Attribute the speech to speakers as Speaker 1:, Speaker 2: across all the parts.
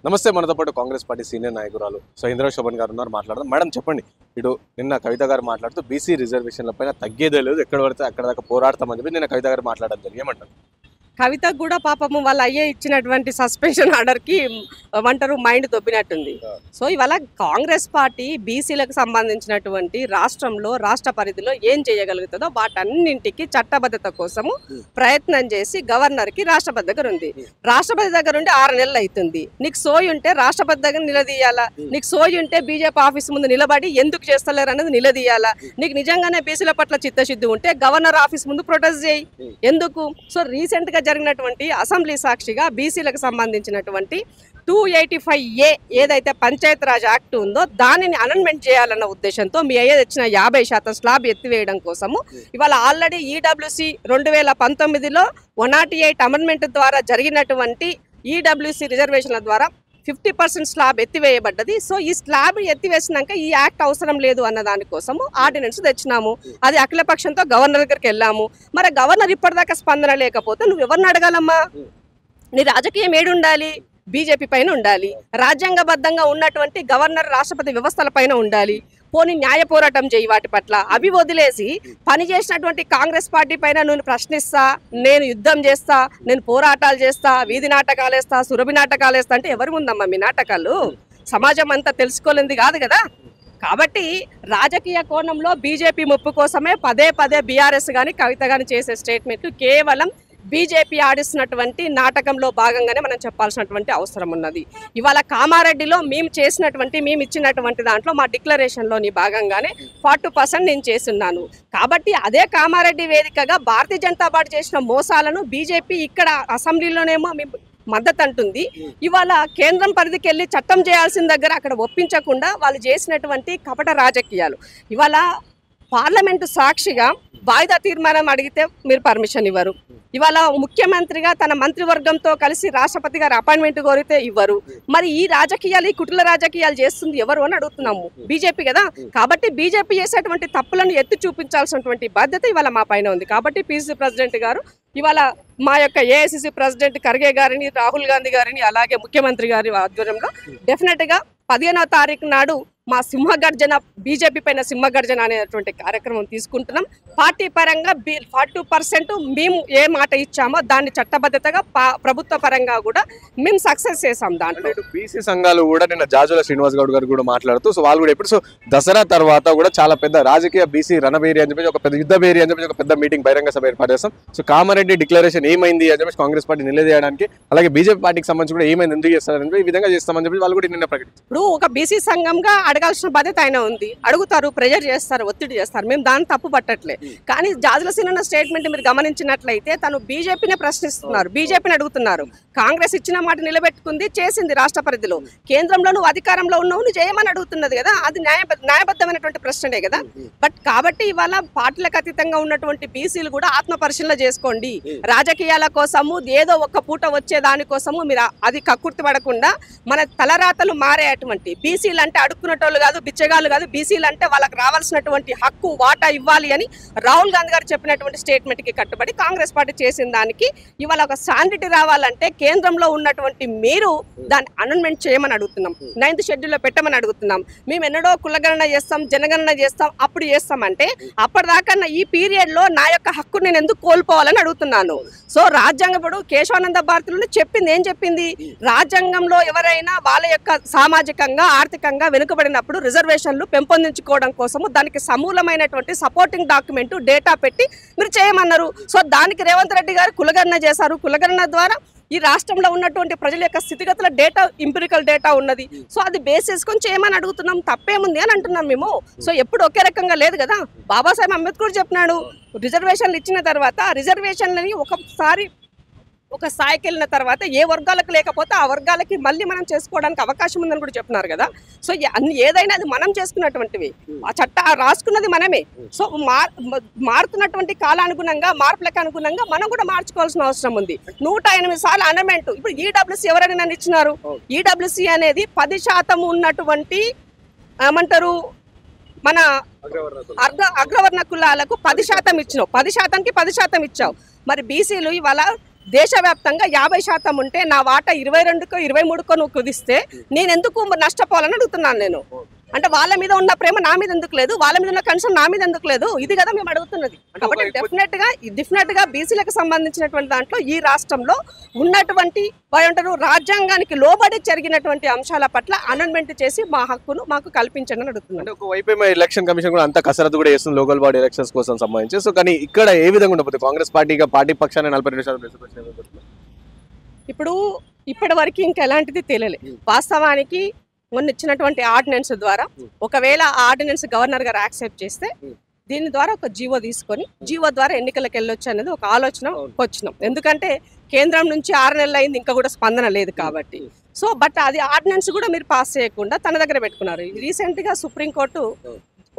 Speaker 1: నమస్తే, మనతో పాటు కాంగ్రెస్ పార్టీ సీనియర్ నాయకురాలు ఇందిరా శోభన్ గారు ఉన్నారు. మాట్లాడదాం. మేడం చెప్పండి, ఇటు నిన్న కవిత గారు మాట్లాడుతూ బీసీ రిజర్వేషన్ల పైన తగ్గేదే లేదు, ఎక్కడ పడితే అక్కడ దాకా పోరాడతామని చెప్పి నిన్న కవిత గారు మాట్లాడడం జరిగింది. ఏమంటారు?
Speaker 2: కవితకు కూడా పాపము వాళ్ళ అయ్యే ఇచ్చినటువంటి సస్పెన్షన్ ఆర్డర్కి ఏమంటారు మైండ్ దొబ్బినట్టుంది. సో ఇవాళ కాంగ్రెస్ పార్టీ బీసీలకు సంబంధించినటువంటి రాష్ట్రంలో రాష్ట్ర పరిధిలో ఏం చేయగలుగుతుందో వాటన్నింటికి చట్టబద్ధత కోసము ప్రయత్నం చేసి గవర్నర్కి రాష్ట్రపతి దగ్గర ఉంది. రాష్ట్రపతి దగ్గర ఉండి 6 నెలలు అవుతుంది. నీకు సోయి ఉంటే రాష్ట్రపతి దగ్గర నిలదీయాలా, నీకు సోయి ఉంటే బీజేపీ ఆఫీస్ ముందు నిలబడి ఎందుకు చేస్తలేరు అనేది నిలదీయాలా, నీకు నిజంగానే బీసీల పట్ల చిత్తశుద్ధి ఉంటే గవర్నర్ ఆఫీస్ ముందు ప్రొటెస్ట్ చేయి. ఎందుకు? సో రీసెంట్గా జరిగినటువంటి అసెంబ్లీ సాక్షిగా బీసీలకు సంబంధించినటువంటి 285A ఏదైతే పంచాయత్ రాజ్ యాక్ట్ ఉందో దానిని అమెండ్మెంట్ చేయాలన్న ఉద్దేశంతో మీ అయ్యే తెచ్చిన 50% స్లాబ్ ఎత్తివేయడం కోసము ఇవాళ ఆల్రెడీ ఈడబ్ల్యూసీ 2019లో 108 అమెండ్మెంట్ ద్వారా జరిగినటువంటి ఈడబ్ల్యూసీ రిజర్వేషన్ల ద్వారా 50% స్లాబ్ ఎత్తివేయబడ్డది. సో ఈ స్లాబ్ ఎత్తివేసినాక ఈ యాక్ట్ అవసరం లేదు అన్న దానికోసము ఆర్డినెన్స్ తెచ్చినాము. అది అఖిలపక్షంతో గవర్నర్ దగ్గరికి వెళ్ళాము. మరి గవర్నర్ ఇప్పటిదాకా స్పందన లేకపోతే నువ్వు ఎవరిని అడగాలమ్మా? నీ రాజకీయం ఏడు ఉండాలి? బీజేపీ పైన ఉండాలి, రాజ్యాంగబద్ధంగా ఉన్నటువంటి గవర్నర్ రాష్ట్రపతి వ్యవస్థల పైన ఉండాలి. పోనీ న్యాయ పోరాటం చేయి వాటి పట్ల. అవి వదిలేసి పని చేసినటువంటి కాంగ్రెస్ పార్టీ పైన నేను ప్రశ్నిస్తా, నేను యుద్ధం చేస్తా, నేను పోరాటాలు చేస్తా, వీధి నాటకాలు వేస్తా, సురభి నాటకాలు వేస్తా అంటే ఎవరి ముందమ్మా మీ నాటకాలు? సమాజం అంతా తెలుసుకోలేంది కాదు కదా. కాబట్టి రాజకీయ కోణంలో బీజేపీ ముప్పు కోసమే పదే పదే బీఆర్ఎస్ కానీ కవిత కానీ చేసే స్టేట్మెంట్లు కేవలం బీజేపీ ఆడిస్తున్నటువంటి నాటకంలో భాగంగానే మనం చెప్పాల్సినటువంటి అవసరం ఉన్నది. ఇవాళ కామారెడ్డిలో మేము ఇచ్చినటువంటి దాంట్లో మా డిక్లరేషన్లోని భాగంగానే 40% నేను చేస్తున్నాను. కాబట్టి అదే కామారెడ్డి వేదికగా భారతీయ జనతా పార్టీ చేసిన మోసాలను బీజేపీ ఇక్కడ అసెంబ్లీలోనేమో మద్దతు అంటుంది. ఇవాళ కేంద్రం పరిధికి వెళ్ళి చట్టం చేయాల్సిన దగ్గర అక్కడ ఒప్పించకుండా వాళ్ళు చేసినటువంటి కపట రాజకీయాలు. ఇవాళ పార్లమెంటు సాక్షిగా వాయిదా తీర్మానం అడిగితే మీరు పర్మిషన్ ఇవ్వరు. ఇవాళ ముఖ్యమంత్రిగా తన మంత్రివర్గంతో కలిసి రాష్ట్రపతి గారు అపాయింట్మెంట్ కోరితే ఇవ్వరు. మరి ఈ రాజకీయాలు, ఈ కుట్ల రాజకీయాలు చేస్తుంది ఎవరు అని అడుగుతున్నాము? బీజేపీ కదా. కాబట్టి బీజేపీ చేసేటువంటి తప్పులను ఎత్తి చూపించాల్సినటువంటి బాధ్యత ఇవాళ మా పైన ఉంది. కాబట్టి పీసీసీ ప్రెసిడెంట్ గారు ఇవాళ మా యొక్క ఏఐసిసి ప్రెసిడెంట్ ఖర్గే గారిని, రాహుల్ గాంధీ గారిని, అలాగే ముఖ్యమంత్రి గారి ఆధ్వర్యంలో డెఫినెట్గా 15వ తారీఖు నాడు మా సింహగర్జన, బీజేపీ పైన సింహగర్జన అనేటువంటి కార్యక్రమం తీసుకుంటున్నాం. పార్టీ పరంగా 42% మేము ఏ మాట ఇచ్చామో దాన్ని చట్టబద్ధతగా ప్రభుత్వ పరంగా కూడా మేము సక్సెస్ చేసాం. దాంట్లో
Speaker 1: బీసీ సంఘాలు కూడా నిన్న జాజుల శ్రీనివాస్ గౌడ్ గారు కూడా మాట్లాడుతూ వాళ్ళు కూడా ఎప్పుడు దసరా తర్వాత కూడా చాలా పెద్ద రాజకీయ బీసీ రణబేరి అని చెప్పి ఒక పెద్ద యుద్ధ బేరి అని చెప్పి ఒక పెద్ద మీటింగ్ బహిరంగ సభ ఏర్పాటు చేస్తాం. కామారెడ్డి డిక్లరేషన్ ఏమైంది అని చెప్పి కాంగ్రెస్ పార్టీ నిలదీయడానికి, అలాగే బీజేపీ పార్టీకి సంబంధించి కూడా ఏమైంది, ఎందుకు చేస్తారని ఈ విధంగా చేస్తామని చెప్పి వాళ్ళు కూడా నిన్న ప్రకటించారు.
Speaker 2: ఇప్పుడు ఒక బీసీ సంఘంగా అడగాల్సిన బాధ్యత ఆయన ఉంది. అడుగుతారు, ప్రెజర్ చేస్తారు, ఒత్తిడి చేస్తారు. మేము దాన్ని తప్పు పట్టట్లే. కానీ జాజుల శ్రీనివాస్ స్టేట్మెంట్ మీరు గమనించినట్లయితే తను బీజేపీనే ప్రశ్నిస్తున్నారు, బీజేపీని అడుగుతున్నారు. కాంగ్రెస్ ఇచ్చిన మాట నిలబెట్టుకుంది, చేసింది రాష్ట్ర పరిధిలో. కేంద్రంలో నువ్వు అధికారంలో ఉన్నావు, నువ్వు చేయమని అడుగుతున్నది కదా. అది న్యాయబద్ధమైనటువంటి ప్రశ్నే కదా. బట్ కాబట్టి ఇవాళ పార్టీలకు అతీతంగా ఉన్నటువంటి బీసీలు కూడా ఆత్మ పరిశీలన చేసుకోండి. రాజకీయాల కోసము ఏదో ఒక్క పూట వచ్చే దానికోసము మీరు అది కక్కుర్తి పడకుండా మన తలరాతలు మారేటువంటి బీసీలు అంటే అడుక్కునేటోళ్ళు కాదు, బిచ్చగాళ్ళు కాదు. బీసీలు అంటే వాళ్ళకి రావాల్సినటువంటి హక్కు, వాటా ఇవ్వాలి అని రాహుల్ గాంధీ గారు చెప్పినటువంటి స్టేట్మెంట్ కి కట్టుబడి కాంగ్రెస్ పార్టీ చేసిన దానికి ఇవాళ ఒక శాంటిటీ రావాలంటే కేంద్రంలో ఉన్నటువంటి మీరు దాన్ని అమెండ్మెంట్ చేయమని అడుగుతున్నాం. 9th షెడ్యూల్లో పెట్టమని అడుగుతున్నాం. మేము ఎన్నడో కులగణన చేస్తాం, జనగణన చేస్తాం, అప్పుడు చేస్తామంటే అప్పటిదాకా ఈ పీరియడ్ లో నా యొక్క హక్కు నేను ఎందుకు కోల్పోవాలని అడుగుతున్నాను. సో రాజ్యాంగపడు కేశవానంద భారతిలో చెప్పింది ఏం చెప్పింది? రాజ్యాంగంలో ఎవరైనా వాళ్ళ యొక్క సామాజికంగా, ఆర్థికంగా వెనుకబడినప్పుడు రిజర్వేషన్లు పెంపొందించుకోవడం కోసము దానికి సమూలమైనటువంటి సపోర్టింగ్ డాక్యుమెంట్ డేటా పెట్టి మీరు చేయమన్నారు. సో దానికి రేవంత్ రెడ్డి గారు కులగణన చేశారు. కులగణన ద్వారా ఈ రాష్ట్రంలో ఉన్నటువంటి ప్రజల యొక్క స్థితిగతుల డేటా, ఇంపిరికల్ డేటా ఉన్నది. సో అది బేస్ చేసుకొని చేయమని అడుగుతున్నాం. తప్పేముంది అని అంటున్నాం మేము. సో ఎప్పుడు ఒకే రకంగా లేదు కదా. బాబాసాహెబ్ అంబేద్కర్ చెప్పినాడు, రిజర్వేషన్లు ఇచ్చిన తర్వాత రిజర్వేషన్లని ఒక స్థాయికి వెళ్ళిన తర్వాత ఏ వర్గాలకు లేకపోతే ఆ వర్గాలకి మళ్ళీ మనం చేసుకోవడానికి అవకాశం ఉందని కూడా చెప్తున్నారు కదా. సో ఏదైనా అది మనం చేసుకున్నటువంటివి, ఆ రాసుకున్నది మనమే. సో మారుతున్నటువంటి కాలానుగుణంగా, మార్పులకు అనుగుణంగా మనం కూడా మార్చుకోవాల్సిన అవసరం ఉంది. 108 సార్లు అమెండ్మెంట్. ఇప్పుడు ఈడబ్ల్యూసీ ఎవరైనా నన్ను ఇచ్చినారు? ఈడబ్ల్యూసీ అనేది 10% ఉన్నటువంటి ఏమంటారు మన అగ్రవర్ణ కులాలకు 10% ఇచ్చినావు. 10%కి 10% ఇచ్చావు. మరి బీసీలు ఇవాళ దేశవ్యాప్తంగా 50% ఉంటే నా వాటా 22కో 23కో నువ్వు కుదిస్తే నేను ఎందుకు నష్టపోవాలని అడుగుతున్నాను నేను. అంటే వాళ్ళ మీద ఉన్న ప్రేమ నా మీద ఎందుకు లేదు, వాళ్ళ మీద ఉన్న కన్సర్న్ నా మీద ఎందుకు లేదు, ఇది కదా మేము అడుగుతున్నది. కాబట్టి డెఫినెట్ గా బీసీలకు సంబంధించినటువంటి దాంట్లో ఈ రాష్ట్రంలో ఉన్నటువంటి ఏమంటారు రాజ్యాంగానికి లోబడి జరిగినటువంటి అంశాల పట్ల అమెండ్మెంట్ చేసి మా హక్కును మాకు కల్పించండి అని అడుగుతున్నాను.
Speaker 1: ఒకవైపు ఎలక్షన్ కమిషన్ కూడా అంత కసరత్తు కూడా చేస్తుంది లోకల్ బాడీ ఎలక్షన్స్ కోసం సంబంధించి. సో కానీ ఇక్కడ ఏ విధంగా ఉండబోతుంది కాంగ్రెస్ పార్టీ పక్షాన్ని 42%.
Speaker 2: ఇప్పుడు ఇప్పటి వరకు ఇంకా ఎలాంటిది తెలియలే. వాస్తవానికి మొన్న ఇచ్చినటువంటి ఆర్డినెన్స్ ద్వారా ఒకవేళ ఆ ఆర్డినెన్స్ గవర్నర్ గారు యాక్సెప్ట్ చేస్తే దీని ద్వారా ఒక జీవో తీసుకొని జీవో ద్వారా ఎన్నికలకు వెళ్ళొచ్చు అనేది ఒక ఆలోచన వచ్చినాం. ఎందుకంటే కేంద్రం నుంచి 6 నెలలు అయింది, ఇంకా కూడా స్పందన లేదు కాబట్టి. సో బట్ అది ఆర్డినెన్స్ కూడా మీరు పాస్ చేయకుండా తన దగ్గర పెట్టుకున్నారు. రీసెంట్ గా సుప్రీంకోర్టు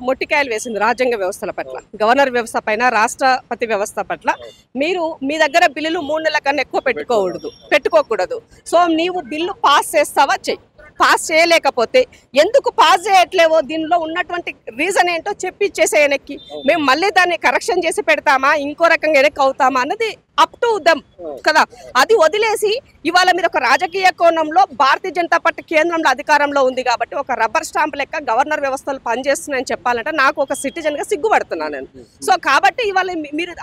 Speaker 2: మొట్టికాయలు వేసింది రాజ్యాంగ వ్యవస్థల పట్ల, గవర్నర్ వ్యవస్థ పైన, రాష్ట్రపతి వ్యవస్థ పట్ల. మీరు మీ దగ్గర బిల్లులు 3 నెలల కన్నా ఎక్కువ పెట్టుకోకూడదు. సో నీవు బిల్లు పాస్ చేస్తావా చెయ్యి, పాస్ చేయలేకపోతే ఎందుకు పాస్ చేయట్లేవో దీనిలో ఉన్నటువంటి రీజన్ ఏంటో చెప్పి ఇచ్చేసే వెనక్కి. మేము మళ్ళీ దాన్ని కరెక్షన్ చేసి పెడతామా, ఇంకో రకంగా వెనక్కి అవుతామా అన్నది అప్ టు దమ్ కదా. అది వదిలేసి ఇవాళ మీరు ఒక రాజకీయ కోణంలో భారతీయ జనతా పార్టీ కేంద్రంలో అధికారంలో ఉంది కాబట్టి ఒక రబ్బర్ స్టాంప్ లెక్క గవర్నర్ వ్యవస్థలు పనిచేస్తున్నాయని చెప్పాలంటే నాకు ఒక సిటిజన్ గా సిగ్గుపడుతున్నాను నేను. సో కాబట్టి ఇవాళ మీరు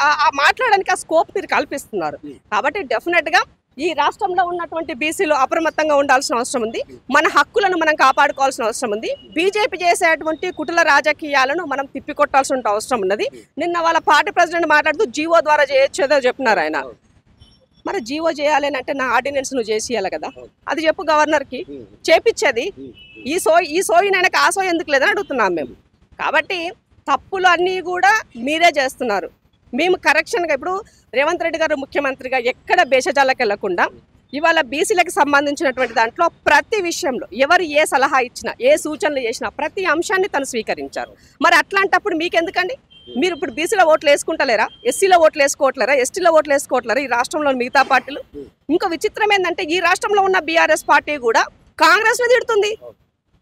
Speaker 2: మాట్లాడడానికి ఆ స్కోప్ మీరు కల్పిస్తున్నారు. కాబట్టి డెఫినెట్ గా ఈ రాష్ట్రంలో ఉన్నటువంటి బీసీలు అప్రమత్తంగా ఉండాల్సిన అవసరం ఉంది. మన హక్కులను మనం కాపాడుకోవాల్సిన అవసరం ఉంది. బీజేపీ చేసేటువంటి కుటుల రాజకీయాలను మనం తిప్పికొట్టాల్సిన అవసరం ఉన్నది. నిన్న వాళ్ళ పార్టీ ప్రెసిడెంట్ మాట్లాడుతూ జీవో ద్వారా చేయొచ్చేదో చెప్పినారు ఆయన. మరి జీవో చేయాలి అంటే నా ఆర్డినెన్స్ నువ్వు చేసేయాలి కదా, అది చెప్పు గవర్నర్కి. చేపించేది ఈ సోయిని ఆయనకు ఆ సోయి ఎందుకు లేదని అడుగుతున్నాం మేము. కాబట్టి తప్పులు అన్నీ కూడా మీరే చేస్తున్నారు. మేము కరెక్షన్గా ఇప్పుడు రేవంత్ రెడ్డి గారు ముఖ్యమంత్రిగా ఎక్కడ భేషజాలకు వెళ్లకుండా ఇవాళ బీసీలకు సంబంధించినటువంటి దాంట్లో ప్రతి విషయంలో ఎవరు ఏ సలహా ఇచ్చినా, ఏ సూచనలు చేసినా ప్రతి అంశాన్ని తను స్వీకరించారు. మరి అట్లాంటప్పుడు మీకెందుకండి? మీరు ఇప్పుడు బీసీలో ఓట్లు వేసుకుంటలేరా, ఎస్సీలో ఓట్లు వేసుకోవట్లేరా, ఎస్టీలో ఓట్లు వేసుకోవట్లేరా ఈ రాష్ట్రంలో మిగతా పార్టీలు? ఇంకో విచిత్రం ఏంటంటే ఈ రాష్ట్రంలో ఉన్న బీఆర్ఎస్ పార్టీ కూడా కాంగ్రెస్ మీద తిడుతుంది,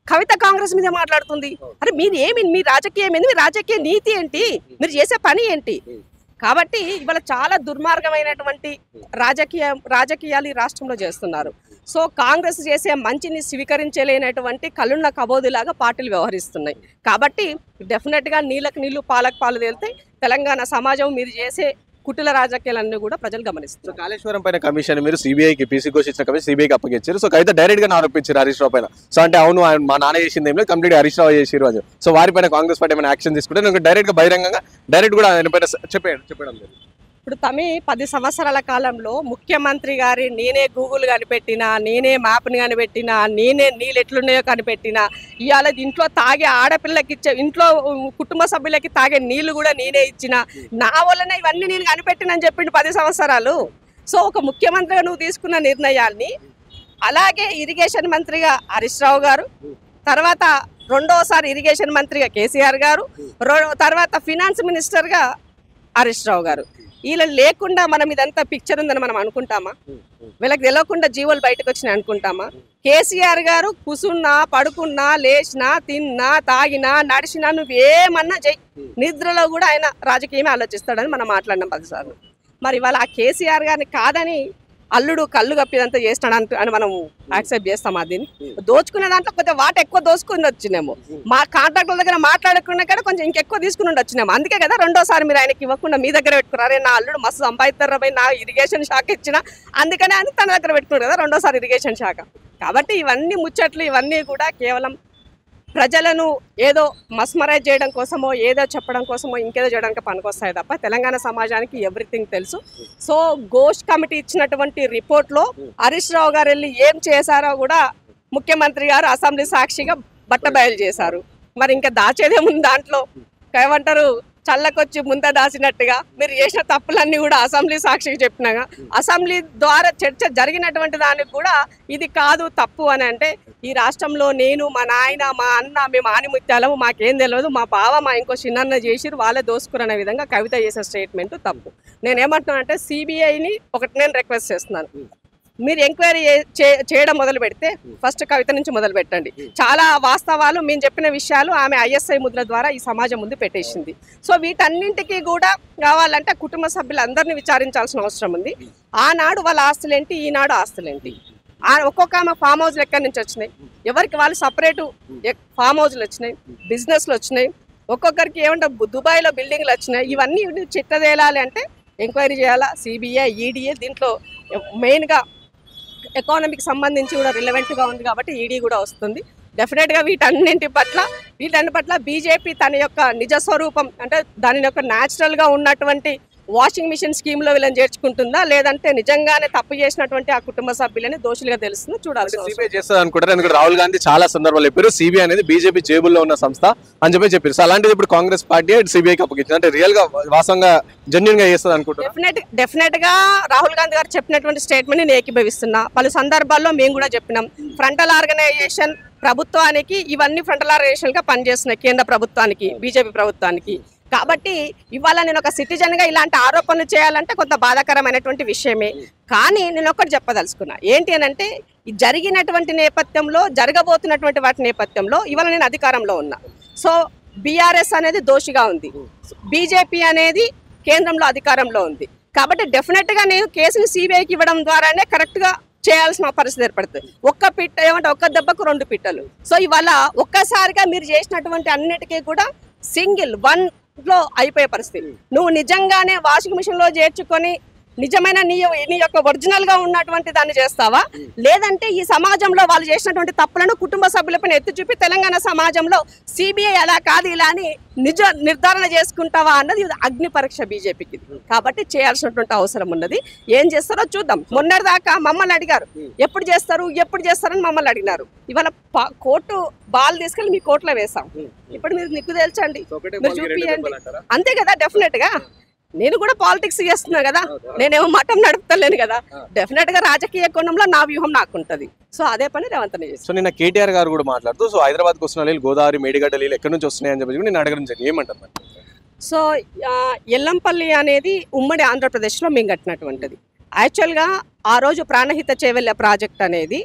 Speaker 2: కవిత కాంగ్రెస్ మీద మాట్లాడుతుంది. అరే మీరు ఏమి, మీ రాజకీయం ఏంటి, మీ రాజకీయ నీతి ఏంటి, మీరు చేసే పని ఏంటి? కాబట్టి ఇవాళ చాలా దుర్మార్గమైనటువంటి రాజకీయాలు ఈ రాష్ట్రంలో చేస్తున్నారు. సో కాంగ్రెస్ చేసే మంచిని స్వీకరించలేనటువంటి కళ్ళున్న కబోదిలాగా పార్టీలు వ్యవహరిస్తున్నాయి. కాబట్టి డెఫినెట్గా నీళ్ళకు నీళ్లు పాలకు పాలు తేలితే తెలంగాణ సమాజం మీరు చేసే కుటుల రాజకీయాలన్నీ కూడా ప్రజలు గమనిస్తారు.
Speaker 1: కాళేశ్వరం పైన కమిషన్ మీరు సిబిఐకి పీసీ ఘోషించిన కమిషన్ సిబిఐకి అప్పగించారు. సో అయితే డైరెక్ట్ గా ఆరోపించారు హరీష్ రావు పైన. సో అంటే అవును మా నాన్న చేసింది ఏం లేదు, కంప్లీట్ హరీష్ రావు చేసిరు అని. సో వారిపైన కాంగ్రెస్ పార్టీ ఏమైనా యాక్షన్ తీసుకుంటే డైరెక్ట్ గా బహిరంగంగా డైరెక్ట్ కూడా ఆయన పైన చెప్పడం లేదు.
Speaker 2: ఇప్పుడు తమి 10 సంవత్సరాల కాలంలో ముఖ్యమంత్రి గారి నేనే గూగుల్ కనిపెట్టినా, నేనే మ్యాప్ని కనిపెట్టినా, నేనే నీళ్ళు ఎట్లున్నాయో కనిపెట్టినా, ఇవాళ ఇంట్లో తాగే ఆడపిల్లకి ఇచ్చే, ఇంట్లో కుటుంబ సభ్యులకి తాగే నీళ్లు కూడా నేనే ఇచ్చిన, నా వల్లనే ఇవన్నీ నేను కనిపెట్టినని చెప్పిండు 10 సంవత్సరాలు. సో ఒక ముఖ్యమంత్రిగా నువ్వు తీసుకున్న నిర్ణయాల్ని, అలాగే ఇరిగేషన్ మంత్రిగా హరీష్ రావు గారు, తర్వాత రెండోసారి ఇరిగేషన్ మంత్రిగా కేసీఆర్ గారు, తర్వాత ఫినాన్స్ మినిస్టర్గా హరీష్ రావు గారు, వీళ్ళని లేకుండా మనం ఇదంతా పిక్చర్ ఉందని మనం అనుకుంటామా? వీళ్ళకి తెలియకుండా జీవోలు బయటకు వచ్చినాయి అనుకుంటామా? కేసీఆర్ గారు కూసున్నా, పడుకున్నా, లేచినా, తిన్నా, తాగినా, నడిచినా, నువ్వేమన్నా చెయ్యి, నిద్రలో కూడా ఆయన రాజకీయమే ఆలోచిస్తాడని మనం మాట్లాడినాం 10 సార్లు. మరి ఇవాళ ఆ కేసీఆర్ గారిని కాదని అల్లుడు కళ్ళు కప్పిదంతా చేస్తాడు అని మనం యాక్సెప్ట్ చేస్తాం. దీన్ని దోచుకునే దాంట్లో కొద్దిగా వాట ఎక్కువ దోచుకుని వచ్చినేమో, మా కాంట్రాక్టుల దగ్గర మాట్లాడకుండా కూడా కొంచెం ఇంకెక్కువ తీసుకుని వచ్చినాము. అందుకే కదా రెండోసారి మీరు ఆయనకి ఇవ్వకుండా మీ దగ్గర పెట్టుకున్నారే, నా అల్లుడు మస్తు సంపాదిస్తారు పోయి నా ఇరిగేషన్ శాఖ ఇచ్చిన, అందుకనే అని తన దగ్గర పెట్టుకున్నారు కదా రెండోసారి ఇరిగేషన్ శాఖ. కాబట్టి ఇవన్నీ ముచ్చట్లు, ఇవన్నీ కూడా కేవలం ప్రజలను ఏదో మస్మరైజ్ చేయడం కోసమో, ఏదో చెప్పడం కోసమో, ఇంకేదో చేయడానికి పనికొస్తాయి తప్ప తెలంగాణ సమాజానికి ఎవ్రీథింగ్ తెలుసు. సో ఘోష్ కమిటీ ఇచ్చినటువంటి రిపోర్ట్లో హరీష్ రావు గారు వెళ్ళి ఏం చేశారో కూడా ముఖ్యమంత్రి గారు అసెంబ్లీ సాక్షిగా బట్టబయలు చేశారు. మరి ఇంకా దాచేదేముంది దాంట్లో? ఏమంటారు, చల్లకొచ్చి ముంత దాచినట్టుగా మీరు చేసిన తప్పులన్నీ కూడా అసెంబ్లీ సాక్షికి చెప్పినాగా, అసెంబ్లీ ద్వారా చర్చ జరిగినటువంటి దానికి కూడా ఇది కాదు తప్పు అని అంటే, ఈ రాష్ట్రంలో నేను, మా నాయన, మా అన్న, మేము ఆనిముత్యాలము, మాకేం తెలియదు, మా బావ, మా ఇంకో చిన్న చేసిరు, వాళ్ళే దోసుకురనే విధంగా కవిత చేసే స్టేట్మెంట్ తప్పు. నేనేమంటున్నానంటే సిబిఐని ఒకటి నేను రిక్వెస్ట్ చేస్తున్నాను, మీరు ఎంక్వైరీ చేయడం మొదలు పెడితే ఫస్ట్ కవిత నుంచి మొదలు పెట్టండి. చాలా వాస్తవాలు మేము చెప్పిన విషయాలు ఆమె ISI ముద్ర ద్వారా ఈ సమాజం ముందు పెట్టేసింది. సో వీటన్నింటికి కూడా కావాలంటే కుటుంబ సభ్యులందరినీ విచారించాల్సిన అవసరం ఉంది. ఆనాడు వాళ్ళ ఆస్తులేంటి, ఈనాడు ఆస్తులేంటి, ఒక్కొక్క ఆమె ఫామ్ హౌస్లు ఎక్కడి నుంచి వచ్చినాయి, ఎవరికి వాళ్ళు సపరేటు ఫామ్ హౌస్లు వచ్చినాయి, బిజినెస్లు వచ్చినాయి, ఒక్కొక్కరికి ఏమంటే దుబాయ్లో బిల్డింగ్లు వచ్చినాయి. ఇవన్నీ చిట్టదేలాలి అంటే ఎంక్వైరీ చేయాలా, CBI, EDA. దీంట్లో మెయిన్గా ఎకానమీకి సంబంధించి కూడా రిలవెంట్గా ఉంది కాబట్టి ED కూడా వస్తుంది. డెఫినెట్గా వీటన్నింటి పట్ల బీజేపీ తన యొక్క నిజ స్వరూపం అంటే దాని యొక్క న్యాచురల్గా ఉన్నటువంటి వాషింగ్ మిషన్ స్కీమ్లో వీళ్ళని చేర్చుకుంటుందా, లేదంటే నిజంగానే తప్పు చేసినటువంటి ఆ కుటుంబ సభ్యులని దోషులుగా తెలుస్తుందో చూడాల్సి.
Speaker 1: CBI చేస్తుంది అనుకుంటారు, ఎందుకంటే రాహుల్ గాంధీ చాలా సందర్భాలు చెప్పారు CBI అనేది బీజేపీ జేబుల్లో ఉన్న సంస్థ అని చెప్పారు. సో అలాంటిది ఇప్పుడు కాంగ్రెస్ పార్టీ CBIకి అప్పగించింది అంటే రియల్ గా వాస్తవంగా జెన్యూన్ గా చేస్తుంది అనుకుంటారు.
Speaker 2: డెఫినెట్ గా రాహుల్ గాంధీ గారు చెప్పినటువంటి స్టేట్మెంట్ నేను ఏకీభవిస్తున్నా. పలు సందర్భాల్లో మేము కూడా చెప్పినాం, ఫ్రంటల్ ఆర్గనైజేషన్ ప్రభుత్వానికి ఇవన్నీ ఫ్రంటల్ ఆర్గనైజేషన్ గా పనిచేస్తున్నాయి, కేంద్ర ప్రభుత్వానికి, బీజేపీ ప్రభుత్వానికి. కాబట్టి ఇవాళ నేను ఒక సిటిజన్ గా ఇలాంటి ఆరోపణలు చేయాలంటే కొంత బాధాకరమైనటువంటి విషయమే. కానీ నేను ఒకటి చెప్పదలుచుకున్నా, ఏంటి అని అంటే జరిగినటువంటి నేపథ్యంలో, జరగబోతున్నటువంటి వాటి నేపథ్యంలో ఇవాళ నేను అధికారంలో ఉన్నా. సో BRS అనేది దోషిగా ఉంది, బీజేపీ అనేది కేంద్రంలో అధికారంలో ఉంది. కాబట్టి డెఫినెట్ గా నేను కేసుని CBIకి ఇవ్వడం ద్వారానే కరెక్ట్ గా చేయాల్సిన పరిస్థితి ఏర్పడుతుంది. ఒక్క పిట్ట ఏమంటే ఒక్క దెబ్బకు 2 పిట్టలు. సో ఇవాళ ఒక్కసారిగా మీరు చేసినటువంటి అన్నిటికీ కూడా సింగిల్ 1 లో అయిపోయే పరిస్థితి. నువ్వు నిజంగానే వాషింగ్ మిషన్ లో చేర్చుకొని నిజమైన నీ యొక్క ఒరిజినల్ గా ఉన్నటువంటి దాన్ని చేస్తావా, లేదంటే ఈ సమాజంలో వాళ్ళు చేసినటువంటి తప్పులను కుటుంబ సభ్యులపైన ఎత్తి చూపి తెలంగాణ సమాజంలో CBI అలా కాదు ఇలా అని నిర్ధారణ చేసుకుంటావా అన్నది అగ్ని పరీక్ష బీజేపీకి. కాబట్టి చేయాల్సినటువంటి అవసరం ఉన్నది. ఏం చేస్తారో చూద్దాం. మొన్నటిదాకా మమ్మల్ని అడిగారు ఎప్పుడు చేస్తారని మమ్మల్ని అడిగినారు. ఇవాళ కోర్టు బాల్ తీసుకెళ్ళి మీ కోర్టులో వేసాం. ఇప్పుడు మీరు నిక్కు తేల్చండి, మీరు చూపియండి, అంతే కదా. డెఫినెట్ గా నేను కూడా పాలిటిక్స్ చేస్తున్నా కదా, నేనేమో మఠం నడుపుతలేను కదా. డెఫినెట్ గా రాజకీయ కోణంలో నా వ్యూహం నాకుంటది. సో అదే పని రేవంత్ చేసి.
Speaker 1: సో నిన్న KTR గారు కూడా మాట్లాడుతూ సో హైదరాబాద్కి వస్తున్న నీళ్ళు గోదావరి, మేడిగడ్డ నీళ్ళు ఎక్కడి నుంచి వస్తున్నాయని చెప్పి నేను అడగడం జరిగింది. ఏమంటారు?
Speaker 2: సో ఎల్లంపల్లి అనేది ఉమ్మడి ఆంధ్రప్రదేశ్లో మేము కట్టినటువంటిది. యాక్చువల్గా ఆ రోజు ప్రాణహిత చేవెళ్ళ ప్రాజెక్ట్ అనేది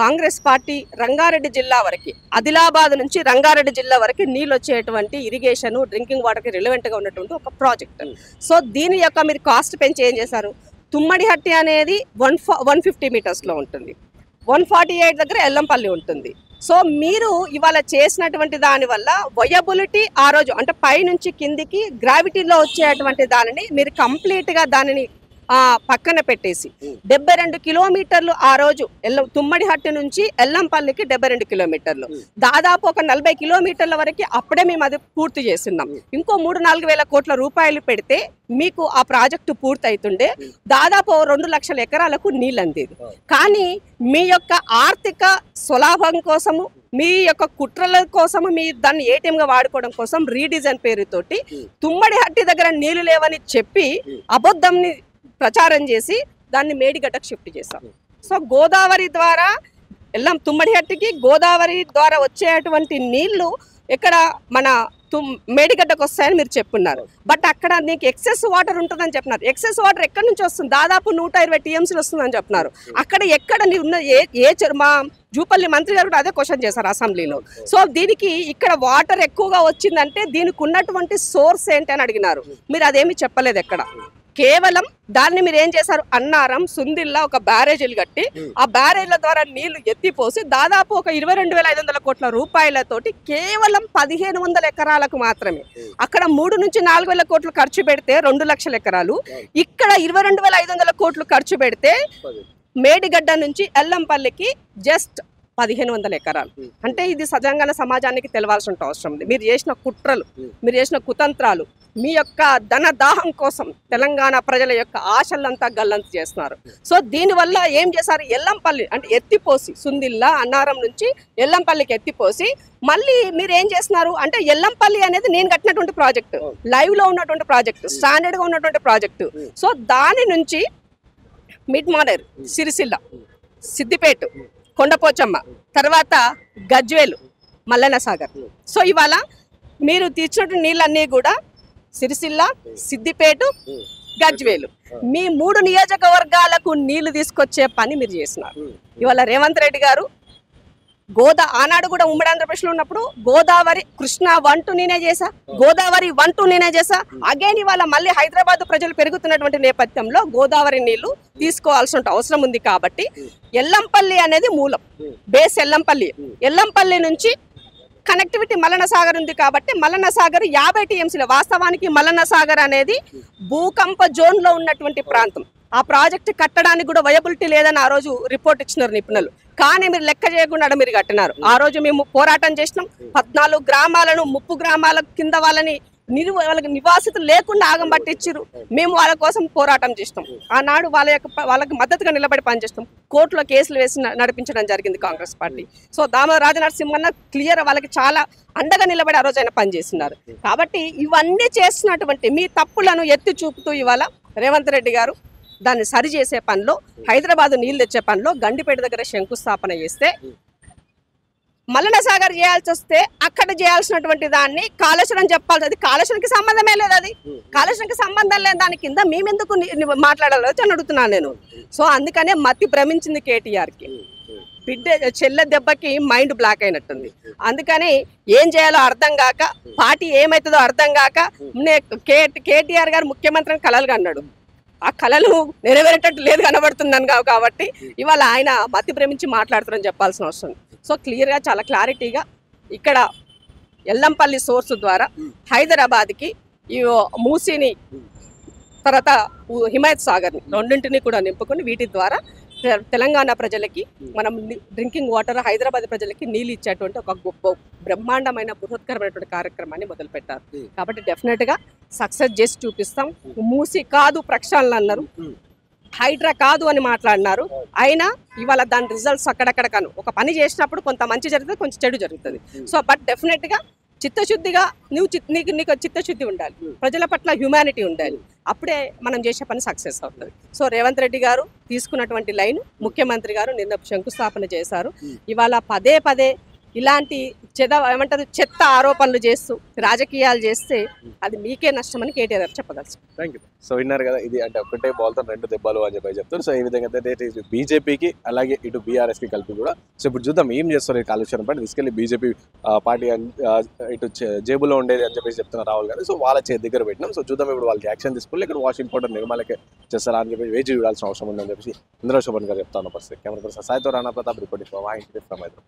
Speaker 2: కాంగ్రెస్ పార్టీ రంగారెడ్డి జిల్లా వరకు, ఆదిలాబాద్ నుంచి రంగారెడ్డి జిల్లా వరకు నీళ్ళు వచ్చేటువంటి ఇరిగేషన్, డ్రింకింగ్ వాటర్కి రిలవెంట్గా ఉన్నటువంటి ఒక ప్రాజెక్ట్. సో దీని యొక్క మీరు కాస్ట్ పెంచి ఏం చేశారు, తుమ్మడిహట్టి అనేది 150 మీటర్స్లో ఉంటుంది, 148 దగ్గర ఎల్లంపల్లి ఉంటుంది. సో మీరు ఇవాళ చేసినటువంటి దాని వల్ల వయబిలిటీ ఆ రోజు అంటే పైనుంచి కిందికి గ్రావిటీలో వచ్చేటువంటి దానిని మీరు కంప్లీట్గా దానిని పక్కన పెట్టేసి 72 కిలోమీటర్లు ఆ రోజు తుమ్మడిహట్టి నుంచి ఎల్లంపల్లికి 72 కిలోమీటర్లు, దాదాపు ఒక 40 కిలోమీటర్ల వరకు అప్పుడే మేము అది పూర్తి చేస్తున్నాం. ఇంకో 3-4 వేల కోట్ల రూపాయలు పెడితే మీకు ఆ ప్రాజెక్టు పూర్తి అవుతుండే దాదాపు 2 లక్షల ఎకరాలకు నీళ్ళు అందేది. కానీ మీ యొక్క ఆర్థిక స్వలాభం కోసము, మీ యొక్క కుట్రల కోసము, మీ దాన్ని ATM గా వాడుకోవడం కోసం రీడిజైన్ పేరుతోటి తుమ్మడిహట్టి దగ్గర నీళ్లు లేవని చెప్పి అబద్ధంని ప్రచారం చేసి దాన్ని మేడిగడ్డకు షిఫ్ట్ చేశాం. సో గోదావరి ద్వారా తుమ్మడిహట్టికి గోదావరి ద్వారా వచ్చేటువంటి నీళ్లు ఇక్కడ మన మేడిగడ్డకు వస్తాయని మీరు చెప్పున్నారు. బట్ అక్కడ నీకు ఎక్సెస్ వాటర్ ఉంటుందని చెప్పినారు. ఎక్సెస్ వాటర్ ఎక్కడి నుంచి వస్తుంది, దాదాపు 120 TMCలు వస్తుందని చెప్తున్నారు. అక్కడ ఎక్కడ ఉన్న మా జూపల్లి మంత్రి గారు కూడా అదే క్వశ్చన్ చేశారు అసెంబ్లీలో. సో దీనికి ఇక్కడ వాటర్ ఎక్కువగా వచ్చిందంటే దీనికి ఉన్నటువంటి సోర్స్ ఏంటి అని అడిగినారు. మీరు అదేమి చెప్పలేదు ఎక్కడ. కేవలం దాన్ని మీరు ఏం చేశారు, అన్నారం, సుందిల్లా ఒక బ్యారేజీలు కట్టి ఆ బ్యారేజ్ల ద్వారా నీళ్లు ఎత్తిపోసి దాదాపు ఒక 22,500 కోట్ల రూపాయలతోటి కేవలం 1,500 ఎకరాలకు మాత్రమే, అక్కడ 3 నుంచి 4,000 కోట్లు ఖర్చు పెడితే 2 లక్షల ఎకరాలు, ఇక్కడ 22,500 కోట్లు ఖర్చు పెడితే మేడిగడ్డ నుంచి ఎల్లంపల్లికి జస్ట్ 1,500 ఎకరాలు. అంటే ఇది సజంగాన సమాజానికి తెలవాల్సిన అవసరం ఉంది. మీరు చేసిన కుట్రలు, మీరు చేసిన కుతంత్రాలు, మీ యొక్క ధన దాహం కోసం తెలంగాణ ప్రజల యొక్క ఆశలంతా గల్లంతు చేస్తున్నారు. సో దీనివల్ల ఏం చేశారు, ఎల్లంపల్లి అంటే ఎత్తిపోసి సుందిల్లా అన్నారం నుంచి ఎల్లంపల్లికి ఎత్తిపోసి మళ్ళీ మీరు ఏం చేస్తున్నారు అంటే ఎల్లంపల్లి అనేది నేను కట్టినటువంటి ప్రాజెక్టు, లైవ్ లో ఉన్నటువంటి ప్రాజెక్టు, స్టాండర్డ్ గా ఉన్నటువంటి ప్రాజెక్టు. సో దాని నుంచి మిడ్ మానేర్, సిరిసిల్ల, సిద్దిపేట, కొండపోచమ్మ, తర్వాత గజ్వేలు, మల్లన్న సాగర్. సో ఇవాళ మీరు తీర్చినటువంటి నీళ్ళన్నీ కూడా సిరిసిల్ల, సిద్దిపేట, గజ్వేలు మీ 3 నియోజకవర్గాలకు నీళ్లు తీసుకొచ్చే పని మీరు చేసినారు. ఇవాళ రేవంత్ రెడ్డి గారు ఆనాడు కూడా ఉమ్మడి ఆంధ్రప్రదేశ్లో ఉన్నప్పుడు గోదావరి కృష్ణ 1-2 నేనే చేశా, గోదావరి 1-2 నేనే చేశా. అగైన్ ఇవాళ మళ్ళీ హైదరాబాద్ ప్రజలు పెరుగుతున్నటువంటి నేపథ్యంలో గోదావరి నీళ్లు తీసుకోవాల్సిన అవసరం ఉంది. కాబట్టి ఎల్లంపల్లి అనేది మూలం, బేస్ ఎల్లంపల్లి నుంచి కనెక్టివిటీ మల్లన్న సాగర్ ఉంది. కాబట్టి మల్లన్న సాగర్ 50 టీఎంసీలు. వాస్తవానికి మల్లన్న సాగర్ అనేది భూకంప జోన్ లో ఉన్నటువంటి ప్రాంతం. ఆ ప్రాజెక్ట్ కట్టడానికి కూడా వయబిలిటీ లేదని ఆ రోజు రిపోర్ట్ ఇచ్చినారు నిపుణులు. కానీ మీరు లెక్క చేయకుండా మీరు కట్టినారు. ఆ రోజు మేము పోరాటం చేసినాం. 14 గ్రామాలను, 30 గ్రామాల కింద వాళ్ళకి నివాసితులు లేకుండా ఆగం పట్టించారు. మేము వాళ్ళ కోసం పోరాటం చేసినాం. ఆనాడు వాళ్ళకి మద్దతుగా నిలబడి పనిచేస్తాం. కోర్టులో కేసులు వేసి నడిపించడం జరిగింది కాంగ్రెస్ పార్టీ. సో దామోదర రాజనరసింహన్న క్లియర్ వాళ్ళకి చాలా అండగా నిలబడి ఆ రోజు ఆయన పనిచేస్తున్నారు. కాబట్టి ఇవన్నీ చేసినటువంటి మీ తప్పులను ఎత్తి చూపుతూ ఇవాళ రేవంత్ రెడ్డి గారు దాన్ని సరి చేసే పనిలో, హైదరాబాద్ నీళ్ళు తెచ్చే పనిలో గండిపేట దగ్గర శంకుస్థాపన చేస్తే, మల్లన్న సాగర్ చేయాల్సి వస్తే అక్కడ చేయాల్సినటువంటి దాన్ని కాళేశ్వరం చెప్పాల్సి, అది కాళేశ్వరంకి సంబంధమే లేదు. అది కాళేశ్వరంకి సంబంధం లేని దాని కింద మేమెందుకు మాట్లాడాలో అని అడుగుతున్నాను నేను. సో అందుకనే మతి భ్రమించింది కేటీఆర్కి. బిడ్డ చెల్లె దెబ్బకి మైండ్ బ్లాక్ అయినట్టుంది. అందుకని ఏం చేయాలో అర్థం కాక, పార్టీ ఏమవుతుందో అర్థం కాక కేటీఆర్ గారు ముఖ్యమంత్రిని కలలుగా అన్నాడు. ఆ కళలు నెరవేరేటట్టు లేదు కనబడుతుందని కాబట్టి ఇవాళ ఆయన మతి ప్రేమించి మాట్లాడుతారని చెప్పాల్సిన అవసరం. సో క్లియర్గా చాలా క్లారిటీగా ఇక్కడ ఎల్లంపల్లి సోర్స్ ద్వారా హైదరాబాద్కి ఈ మూసీని తర్వాత హిమాయత్ సాగర్ని రెండింటిని కూడా నింపుకొని వీటి ద్వారా తెలంగాణ ప్రజలకి మనం డ్రింకింగ్ వాటర్, హైదరాబాద్ ప్రజలకి నీళ్ళు ఇచ్చేటువంటి ఒక గొప్ప బ్రహ్మాండమైన బృహత్కరమైనటువంటి కార్యక్రమాన్ని మొదలుపెట్టారు. కాబట్టి డెఫినెట్గా సక్సెస్ చేసి చూపిస్తాం. మూసి కాదు ప్రక్షాళన అన్నారు, హైడ్రా కాదు అని మాట్లాడినారు. అయినా ఇవాళ దాని రిజల్ట్స్ అక్కడక్కడ కాను. ఒక పని చేసినప్పుడు కొంత మంచి జరుగుతుంది, కొంచెం చెడు జరుగుతుంది. సో బట్ డెఫినెట్గా చిత్తశుద్ధిగా నీకు చిత్తశుద్ధి ఉండాలి, ప్రజల పట్ల హ్యూమానిటీ ఉండాలి. అప్పుడే మనం చేసే పని సక్సెస్ అవుతుంది. సో రేవంత్ రెడ్డి గారు తీసుకున్నటువంటి లైన్, ముఖ్యమంత్రి గారు నిన్న శంకుస్థాపన చేశారు. ఇవాళ పదే పదే ఇలాంటి చెత్త ఆరోపణలు చేస్తూ రాజకీయాలు చేస్తే అది మీకే నష్టమని కేటీఆర్ గారు చెప్పగలరు.
Speaker 1: Thank you. సో విన్నారు కదా, ఇది అంటే ఒకటే బాల్తో 2 దెబ్బలు అని చెప్పి చెప్తారు. సో ఈ విధంగా బీజేపీకి అలాగే ఇటు బీఆర్ఎస్కి కలిపి కూడా. సో ఇప్పుడు చూద్దాం ఏం చేస్తారు ఈ కాలుష్యం పట్టి తీసుకెళ్ళి బీజేపీ పార్టీ ఇటు జేబులో ఉండేది అని చెప్పేసి చెప్తున్నారు రాహుల్ గాంధీ. సో వాళ్ళ దగ్గర పెట్టినాం. సో చూద్దాం ఇప్పుడు వాళ్ళకి యాక్షన్ తీసుకోవాలి, ఇక్కడ వాషింగ్ పౌడర్ నిర్మాలకే చేస్తారా అని చెప్పి వేచి చూడాల్సిన అవసరం ఉందని చెప్పేసి ఇంద్రశోభన్ గారు చెప్తాను. పరిస్థితి కెమెరా పర్సన్ సాయితో రాణా ప్రతాప్ రిపోర్టింగ్ ఫ్రమ్ హైదరాబాద్.